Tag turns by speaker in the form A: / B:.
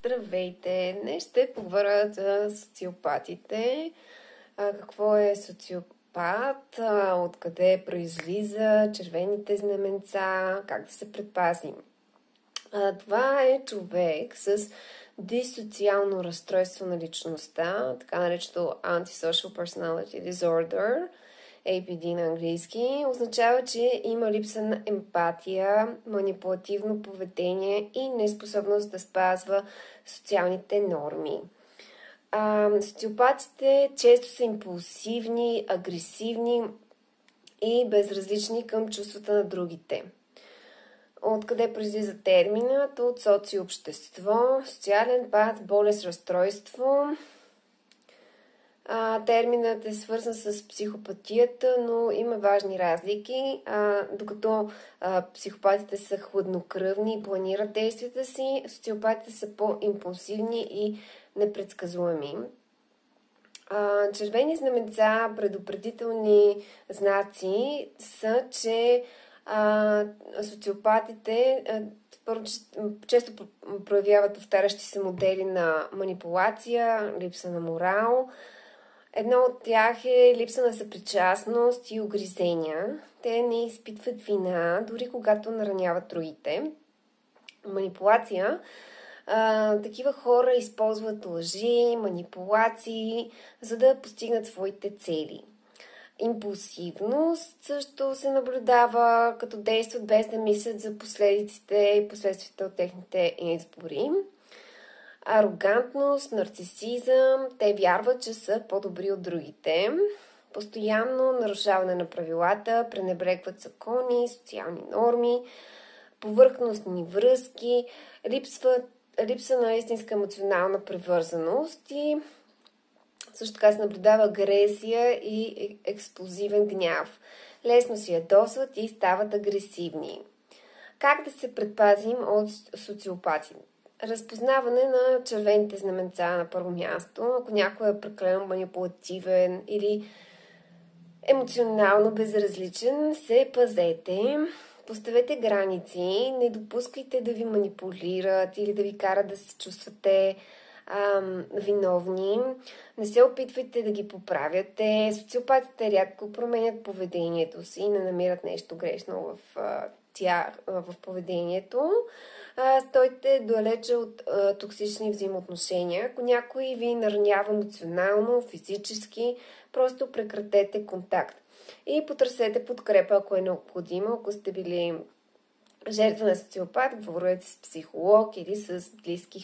A: Здравейте! Днес ще поговоря за социопатите. Какво е социопат, откъде произлиза, червените знаменца, как да се предпазим. Това е човек с дисоциално разстройство на личността, така наречено Antisocial Personality Disorder, APD на английски. Означава, че има липса на емпатия, манипулативно поведение и неспособност да спазва социалните норми. Социопатите често са импулсивни, агресивни и безразлични към чувствата на другите. Откъде произлиза терминът? От социообщество, социален пат, болест, разстройство. Терминът е свързан с психопатията, но има важни разлики. Докато психопатите са хладнокръвни и планират действията си, социопатите са по-импулсивни и непредсказуеми. Червени знаменца, предупредителни знаци са, че социопатите често проявяват повтарящи се модели на манипулация, липса на морал. Едно от тях е липса на съпричастност и угризения. Те не изпитват вина, дори когато нараняват другите. Манипулация. Такива хора използват лъжи, манипулации, за да постигнат своите цели. Импулсивност също се наблюдава, като действат без да мислят за последиците и последствията от техните избори. Арогантност, нарцисизъм, те вярват, че са по-добри от другите. Постоянно нарушаване на правилата, пренебрегват закони, социални норми, повърхностни връзки, липса на истинска емоционална привързаност и също така се наблюдава агресия и експлозивен гняв. Лесно си ядосват и стават агресивни. Как да се предпазим от социопати? Разпознаване на червените знаменца на първо място. Ако някой е прекалено манипулативен или емоционално безразличен, се пазете. Поставете граници, не допускайте да ви манипулират или да ви карат да се чувствате виновни. Не се опитвайте да ги поправяте. Социопатите рядко променят поведението си и не намират нещо грешно в поведението. Стойте далече от токсични взаимоотношения. Ако някой ви наранява емоционално, физически, просто прекратете контакт. И потърсете подкрепа, ако е необходимо. Ако сте били жертва на социопат, говорете с психолог или с близки